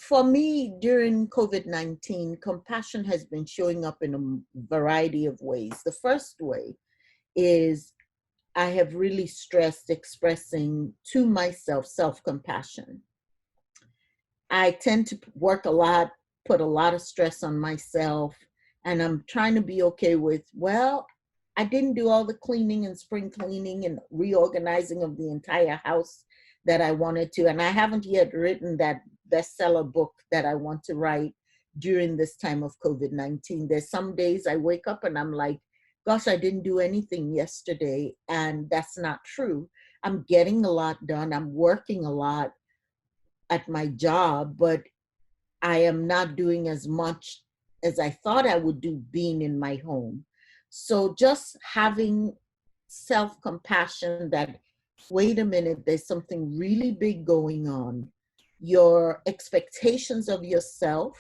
For me, during COVID-19, compassion has been showing up in a variety of ways. The first way is I have really stressed expressing to myself self-compassion. I tend to work a lot, put a lot of stress on myself, and I'm trying to be okay with, well, I didn't do all the cleaning and spring cleaning and reorganizing of the entire house that I wanted to. And I haven't yet written that bestseller book that I want to write during this time of COVID-19. There's some days I wake up and I'm like, gosh, I didn't do anything yesterday. And that's not true. I'm getting a lot done. I'm working a lot at my job, but I am not doing as much as I thought I would do being in my home. So just having self-compassion that, wait a minute, there's something really big going on. Your expectations of yourself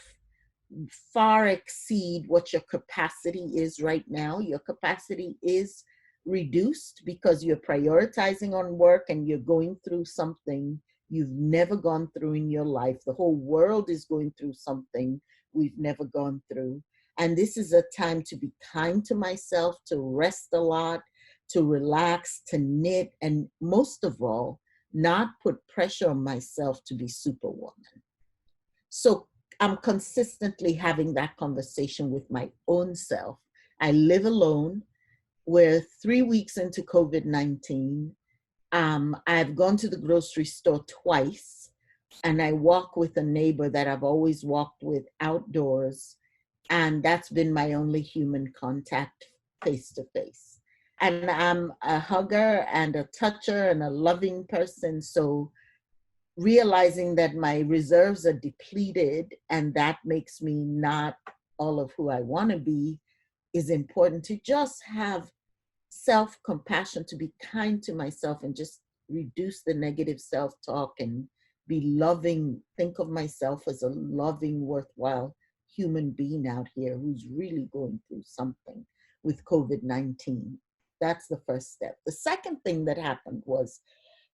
far exceed what your capacity is right now. Your capacity is reduced because you're prioritizing on work and you're going through something you've never gone through in your life. The whole world is going through something we've never gone through. And this is a time to be kind to myself, to rest a lot, to relax, to knit, and most of all, not put pressure on myself to be Superwoman. So I'm consistently having that conversation with my own self. I live alone. We're 3 weeks into COVID-19. I've gone to the grocery store twice, and I walk with a neighbor that I've always walked with outdoors. And that's been my only human contact face to face. And I'm a hugger and a toucher and a loving person. So realizing that my reserves are depleted and that makes me not all of who I want to be is important to just have self-compassion, to be kind to myself and just reduce the negative self-talk and be loving, think of myself as a loving, worthwhile human being out here who's really going through something with COVID-19. That's the first step. The second thing that happened was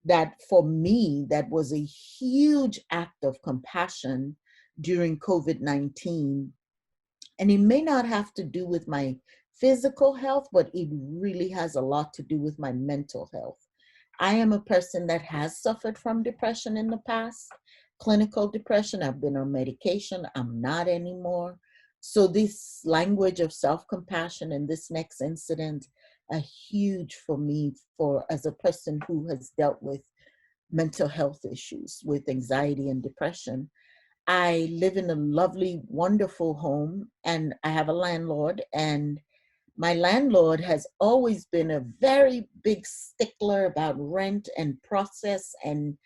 that for me, that was a huge act of compassion during COVID-19. And it may not have to do with my physical health, but it really has a lot to do with my mental health. I am a person that has suffered from depression in the past, clinical depression. I've been on medication. I'm not anymore. So this language of self-compassion and this next incident are huge for me as a person who has dealt with mental health issues, with anxiety and depression. I live in a lovely, wonderful home, and I have a landlord, and my landlord has always been a very big stickler about rent and process and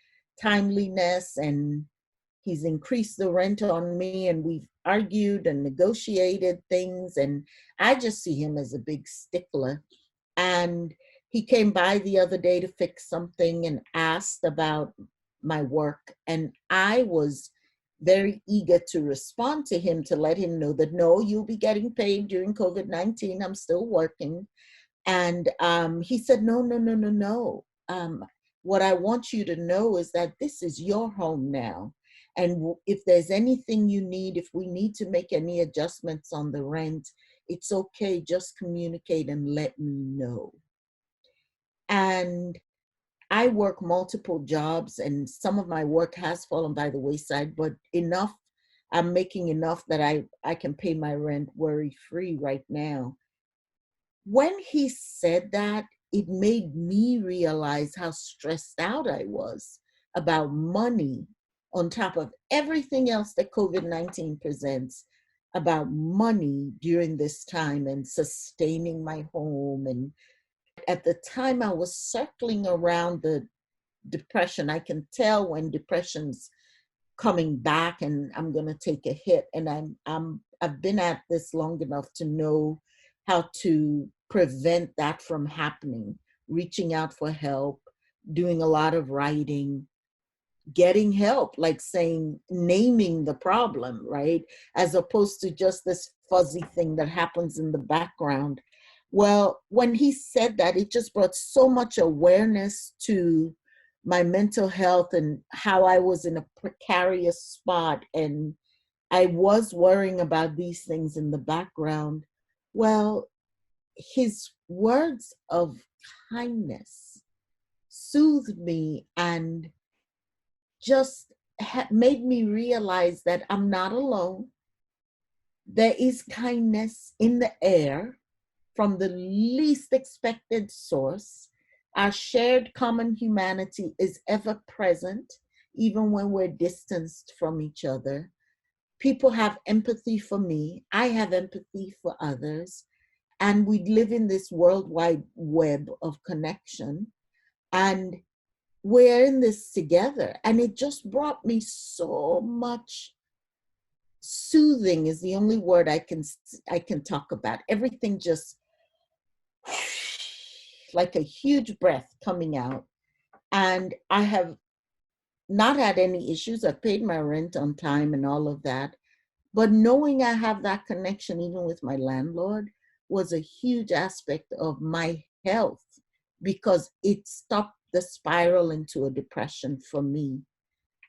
timeliness, and he's increased the rent on me, and we've argued and negotiated things, and I just see him as a big stickler. And he came by the other day to fix something and asked about my work, and I was very eager to respond to him to let him know that, no, you'll be getting paid during COVID-19. I'm still working. And he said, no, no, no, no, no. What I want you to know is that this is your home now. And if there's anything you need, if we need to make any adjustments on the rent, it's okay, just communicate and let me know. And I work multiple jobs, and some of my work has fallen by the wayside, but enough, I'm making enough that I can pay my rent worry-free right now. When he said that, it made me realize how stressed out I was about money on top of everything else that COVID-19 presents, about money during this time and sustaining my home. And at the time I was circling around the depression. I can tell when depression's coming back and I'm going to take a hit. And I've been at this long enough to know how to prevent that from happening, reaching out for help, doing a lot of writing, getting help, like saying, naming the problem, right? As opposed to just this fuzzy thing that happens in the background. Well, when he said that, it just brought so much awareness to my mental health and how I was in a precarious spot, and I was worrying about these things in the background. Well, his words of kindness soothed me and just made me realize that I'm not alone. There is kindness in the air from the least expected source. Our shared common humanity is ever present, even when we're distanced from each other. People have empathy for me. I have empathy for others. And we live in this worldwide web of connection. And we're in this together. And it just brought me so much soothing is the only word I can talk about. Everything just like a huge breath coming out. And I have not had any issues. I've paid my rent on time and all of that. But knowing I have that connection, even with my landlord, was a huge aspect of my health because it stopped the spiral into a depression for me.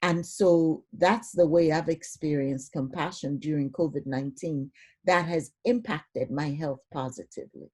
And so that's the way I've experienced compassion during COVID-19 that has impacted my health positively.